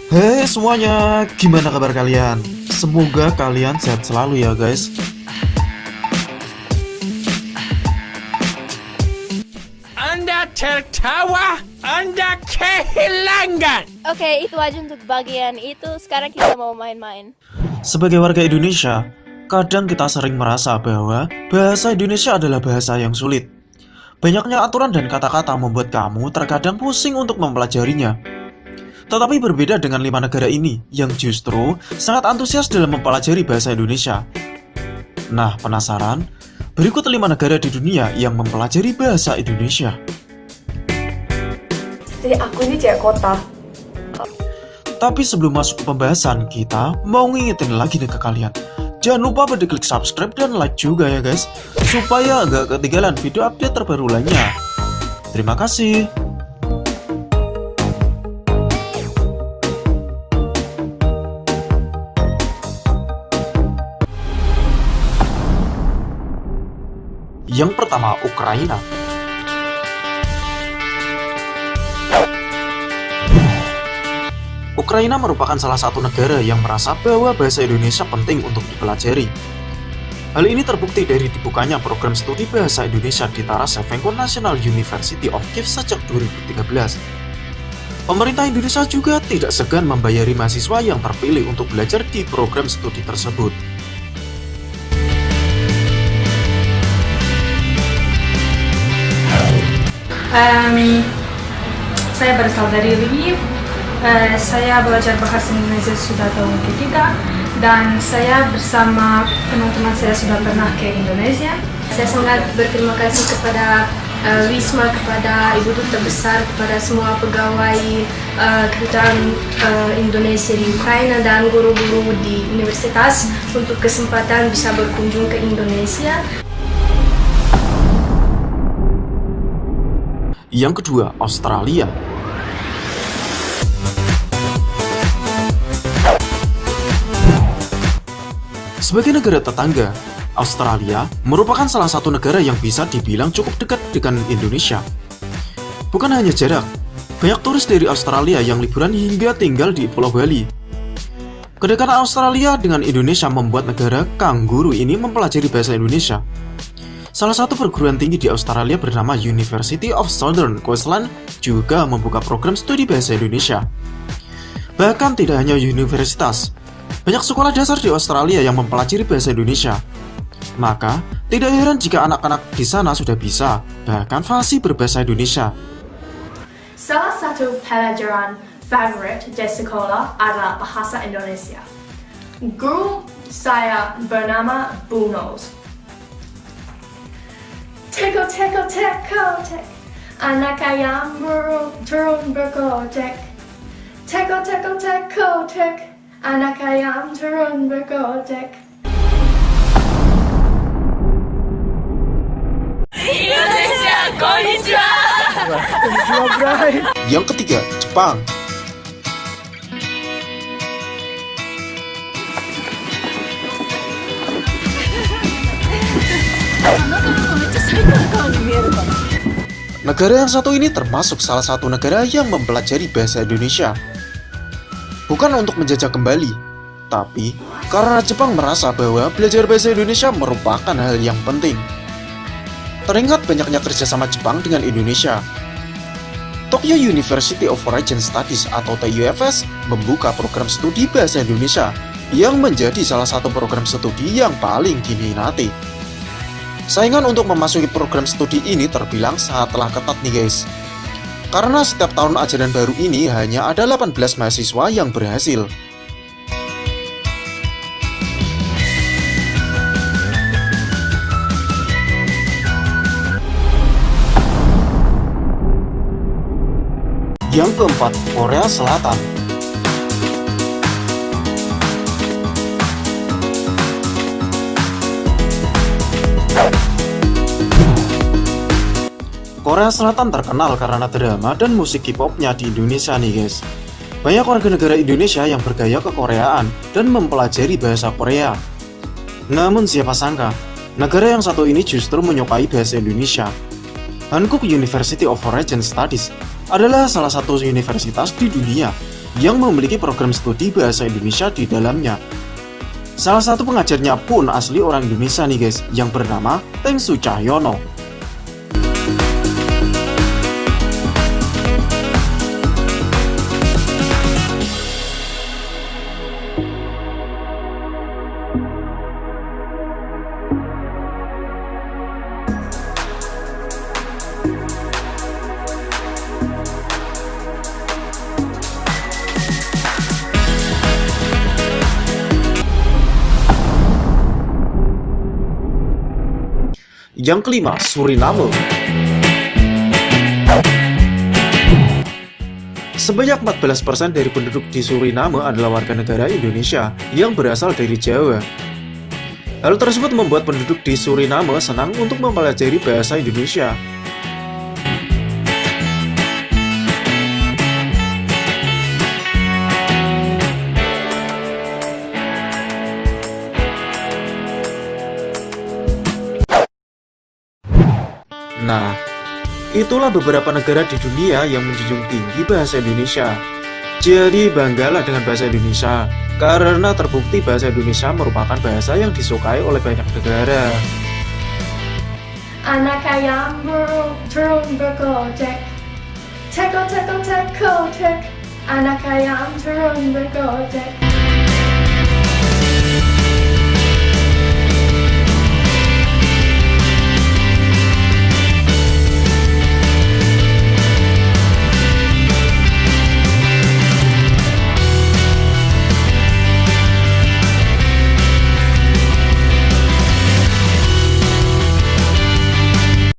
Hey semuanya, gimana kabar kalian? Semoga kalian sehat selalu ya guys. Anda tertawa, Anda kehilangan. Oke, itu aja untuk bagian itu. Sekarang kita mau main-main. Sebagai warga Indonesia, kadang kita sering merasa bahwa bahasa Indonesia adalah bahasa yang sulit. Banyaknya aturan dan kata-kata membuat kamu terkadang pusing untuk mempelajarinya. Tetapi berbeda dengan 5 negara ini yang justru sangat antusias dalam mempelajari bahasa Indonesia. Nah, penasaran? Berikut 5 negara di dunia yang mempelajari bahasa Indonesia. Jadi aku ini cewek kota. Tapi sebelum masuk ke pembahasan, kita mau ngingetin lagi nih ke kalian. Jangan lupa pada klik subscribe dan like juga ya guys, supaya nggak ketinggalan video update terbaru lainnya. Terima kasih. Yang pertama, Ukraina. Ukraina merupakan salah satu negara yang merasa bahwa bahasa Indonesia penting untuk dipelajari. Hal ini terbukti dari dibukanya program studi bahasa Indonesia di Taras Shevchenko National University of Kyiv sejak 2013. Pemerintah Indonesia juga tidak segan membayari mahasiswa yang terpilih untuk belajar di program studi tersebut. Saya berasal dari Lviv. Saya belajar bahasa Indonesia sudah tahun ketiga dan saya bersama teman-teman saya sudah pernah ke Indonesia. Saya sangat berterima kasih kepada Wisma, kepada Ibu Duta Besar, kepada semua pegawai kedutaan Indonesia di Ukraina dan guru-guru di universitas untuk kesempatan bisa berkunjung ke Indonesia. Yang kedua, Australia. Sebagai negara tetangga, Australia merupakan salah satu negara yang bisa dibilang cukup dekat dengan Indonesia. Bukan hanya jarak, banyak turis dari Australia yang liburan hingga tinggal di Pulau Bali. Kedekatan Australia dengan Indonesia membuat negara kanguru ini mempelajari bahasa Indonesia. Salah satu perguruan tinggi di Australia bernama University of Southern Queensland juga membuka program studi bahasa Indonesia. Bahkan tidak hanya universitas, banyak sekolah dasar di Australia yang mempelajari bahasa Indonesia. Maka, tidak heran jika anak-anak di sana sudah bisa, bahkan fasih berbahasa Indonesia. Salah satu pelajaran favorit di sekolah adalah bahasa Indonesia. Guru saya bernama Bu Nose. Teko, teko, teko, tek. Anak ayam turun berkotek. Teko, teko, teko, tek. Anak ayam turun berkotek. Indonesia, konnichiwa. Yang ketiga, Jepang. Negara yang satu ini termasuk salah satu negara yang mempelajari bahasa Indonesia. Bukan untuk menjajah kembali, tapi karena Jepang merasa bahwa belajar bahasa Indonesia merupakan hal yang penting. Teringat banyaknya kerjasama Jepang dengan Indonesia. Tokyo University of Foreign Studies atau TUFS membuka program studi bahasa Indonesia yang menjadi salah satu program studi yang paling diminati. Saingan untuk memasuki program studi ini terbilang sangatlah ketat nih guys. Karena setiap tahun ajaran baru ini hanya ada 18 mahasiswa yang berhasil. Yang keempat, Korea Selatan. Korea Selatan terkenal karena drama dan musik K-popnya di Indonesia nih guys. Banyak warga negara Indonesia yang bergaya kekoreaan dan mempelajari bahasa Korea. Namun siapa sangka, negara yang satu ini justru menyukai bahasa Indonesia. Hankook University of Foreign Studies adalah salah satu universitas di dunia yang memiliki program studi bahasa Indonesia di dalamnya. Salah satu pengajarnya pun asli orang Indonesia nih guys, yang bernama Tengsu Cahyono. Yang kelima, Suriname. Sebanyak 14% dari penduduk di Suriname adalah warga negara Indonesia yang berasal dari Jawa. Hal tersebut membuat penduduk di Suriname senang untuk mempelajari bahasa Indonesia. Nah, itulah beberapa negara di dunia yang menjunjung tinggi bahasa Indonesia. Jadi banggalah dengan bahasa Indonesia, karena terbukti bahasa Indonesia merupakan bahasa yang disukai oleh banyak negara. Anak ayam turun bergojek. Teko teko teko tek. Anak ayam turun bergojek.